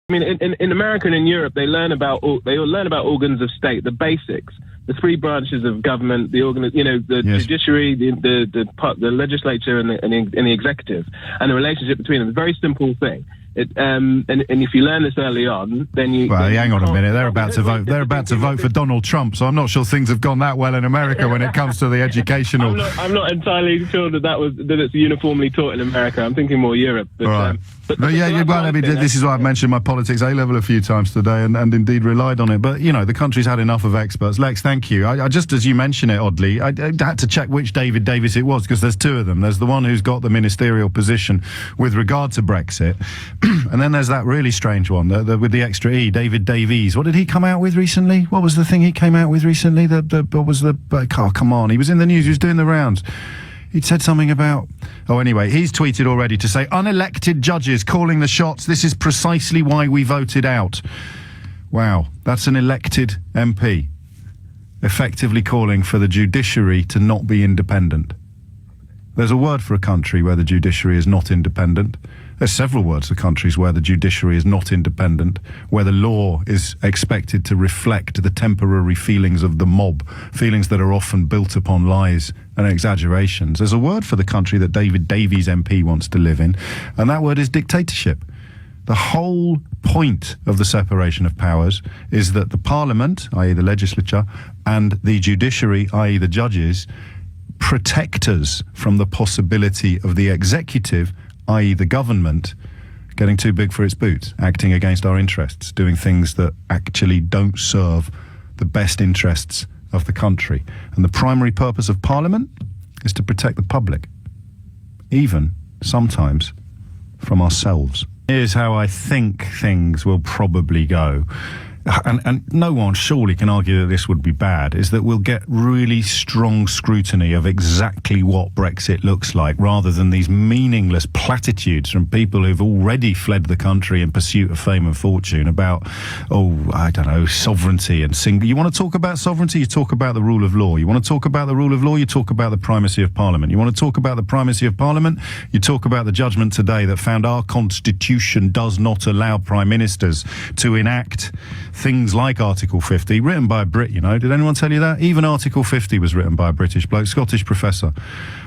I mean, in America and in Europe, they all learn about organs of state, the basics, the three branches of government, the judiciary, the legislature, and the executive, and the relationship between them. It's a very simple thing. And if you learn this early on, then you... Well, hang on a minute. They're about to vote. They're about to vote for Donald Trump, so I'm not sure things have gone that well in America when it comes to the educational... I'm not entirely sure that it's uniformly taught in America. I'm thinking more Europe. But, right. This is why I've mentioned my politics A-level a few times today and indeed relied on it. But, the country's had enough of experts. Lex, thank you. I just, as you mention it, oddly, I had to check which David Davis it was, because there's two of them. There's the one who's got the ministerial position with regard to Brexit, and then there's that really strange one with the extra E, David Davies. What did he come out with recently? What was the thing he came out with recently? Oh, come on. He was in the news. He was doing the rounds. He'd said something about... Oh, anyway, he's tweeted already to say, unelected judges calling the shots. This is precisely why we voted out. Wow, that's an elected MP effectively calling for the judiciary to not be independent. There's a word for a country where the judiciary is not independent. There's several words for countries where the judiciary is not independent, where the law is expected to reflect the temporary feelings of the mob, feelings that are often built upon lies and exaggerations. There's a word for the country that David Davies MP wants to live in, and that word is dictatorship. The whole point of the separation of powers is that the parliament, i.e. the legislature, and the judiciary, i.e. the judges, protect us from the possibility of the executive, i.e. the government, getting too big for its boots, acting against our interests, doing things that actually don't serve the best interests of the country. And the primary purpose of Parliament is to protect the public, even sometimes from ourselves. Here's how I think things will probably go. And no one surely can argue that this would be bad, is that we'll get really strong scrutiny of exactly what Brexit looks like, rather than these meaningless platitudes from people who've already fled the country in pursuit of fame and fortune about, sovereignty and You want to talk about sovereignty, you talk about the rule of law. You want to talk about the rule of law, you talk about the primacy of Parliament. You want to talk about the primacy of Parliament, you talk about the judgment today that found our constitution does not allow prime ministers to enact things like Article 50, written by a Brit, Did anyone tell you that? Even Article 50 was written by a British bloke, Scottish professor.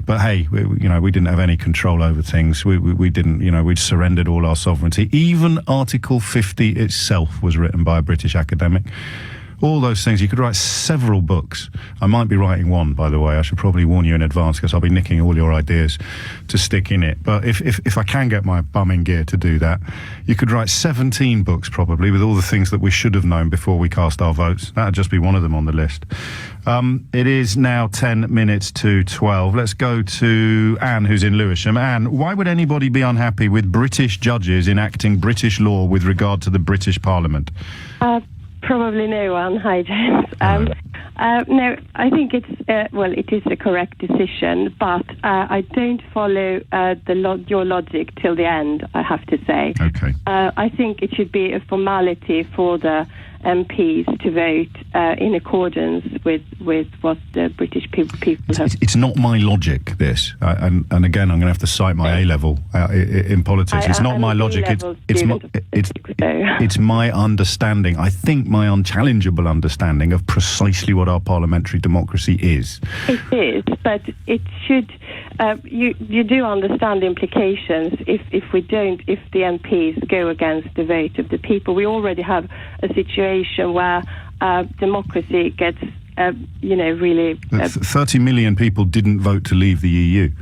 But hey, we didn't have any control over things. We didn't, we'd surrendered all our sovereignty. Even Article 50 itself was written by a British academic. All those things. You could write several books. I might be writing one, by the way. I should probably warn you in advance, because I'll be nicking all your ideas to stick in it. But if I can get my bum in gear to do that, you could write 17 books probably, with all the things that we should have known before we cast our votes. That'd just be one of them on the list. It is now 10 minutes to 12. Let's go to Anne, who's in Lewisham. Anne, why would anybody be unhappy with British judges enacting British law with regard to the British Parliament? Probably no one. Hi, James. No, I think it is a correct decision, but I don't follow your logic till the end, I have to say. Okay. I think it should be a formality for the MPs to vote in accordance with what the British people have. It's not my logic, this. And again, I'm going to have to cite my A-level in politics. It's not my logic. It's my understanding. I think my unchallengeable understanding of precisely what our parliamentary democracy is. It is, but it should... you do understand the implications if the MPs go against the vote of the people. We already have a situation where democracy gets, really... 30 million people didn't vote to leave the EU.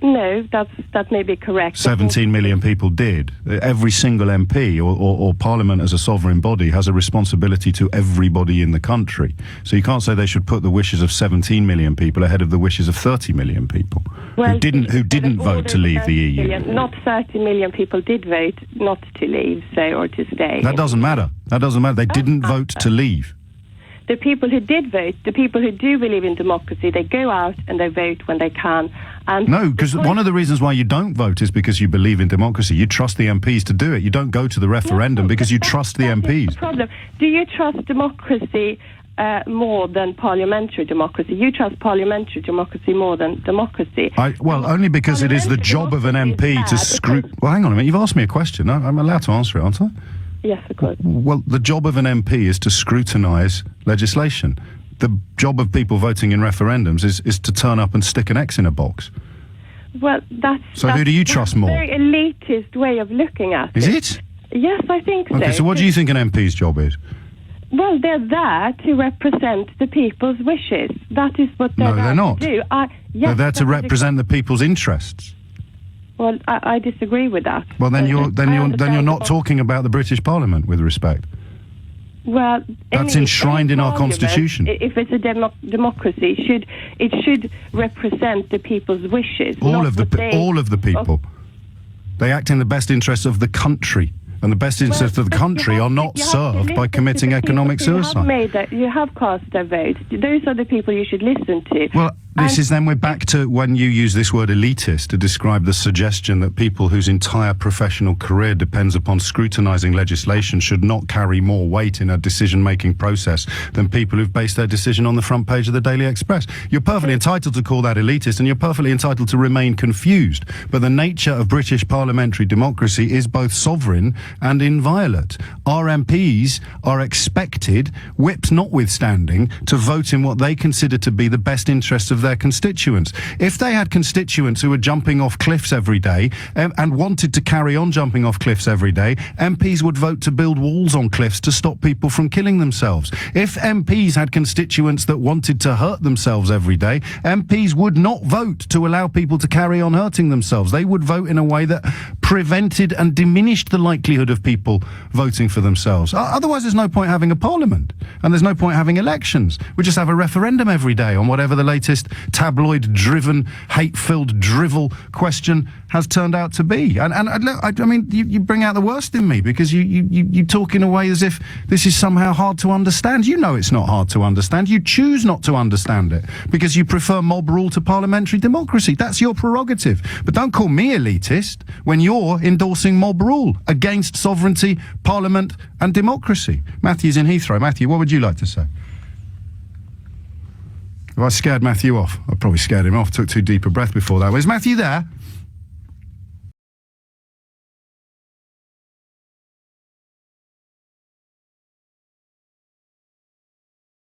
No, that may be correct. 17 million people did. Every single MP or Parliament as a sovereign body has a responsibility to everybody in the country. So you can't say they should put the wishes of 17 million people ahead of the wishes of 30 million people who didn't vote to leave the EU. Not 30 million people did vote not to leave, or to stay. That doesn't matter. They didn't vote to leave. The people who did vote, the people who do believe in democracy, they go out and they vote when they can. And no, because one of the reasons why you don't vote is because you believe in democracy. You trust the MPs to do it. You don't go to the referendum because you trust the MPs. That's the problem. Do you trust democracy more than parliamentary democracy. You trust parliamentary democracy more than democracy. Only because it is the job of an MP to scrutinize. Well, hang on a minute. You've asked me a question. I'm allowed to answer it, aren't I? Yes, of course. Well, the job of an MP is to scrutinise legislation. The job of people voting in referendums is to turn up and stick an X in a box. Well, who do you trust more? That's a very elitist way of looking at it. Is it? Yes, I think so. Okay, so what do you think an MP's job is? Well, they're there to represent the people's wishes. That is what they're there not. to do. They're there to represent the people's interests. Well, I disagree with that. Well, then you're not talking about the British Parliament with respect. Well, that's enshrined in our constitution. If it's a democracy, it should represent the people's wishes. All of the people. They act in the best interests of the country. And the best interests of the country are not served by committing economic suicide. You have cast their vote. Those are the people you should listen to. Well, we're back to when you use this word elitist to describe the suggestion that people whose entire professional career depends upon scrutinising legislation should not carry more weight in a decision-making process than people who've based their decision on the front page of the Daily Express. You're perfectly entitled to call that elitist, and you're perfectly entitled to remain confused. But the nature of British parliamentary democracy is both sovereign and inviolate. Our MPs are expected, whips notwithstanding, to vote in what they consider to be the best interests of their constituents. If they had constituents who were jumping off cliffs every day and wanted to carry on jumping off cliffs every day, MPs would vote to build walls on cliffs to stop people from killing themselves. If MPs had constituents that wanted to hurt themselves every day, MPs would not vote to allow people to carry on hurting themselves. They would vote in a way that prevented and diminished the likelihood of people voting for themselves. Otherwise, there's no point having a parliament, and there's no point having elections. We just have a referendum every day on whatever the latest tabloid-driven, hate-filled drivel question has turned out to be. And look, I mean, you bring out the worst in me, because you talk in a way as if this is somehow hard to understand. You know it's not hard to understand. You choose not to understand it because you prefer mob rule to parliamentary democracy. That's your prerogative. But don't call me elitist when you're endorsing mob rule against sovereignty, parliament and democracy. Matthew's in Heathrow. Matthew, what would you like to say? Have I scared Matthew off? I probably scared him off. Took too deep a breath before that. Is Matthew there?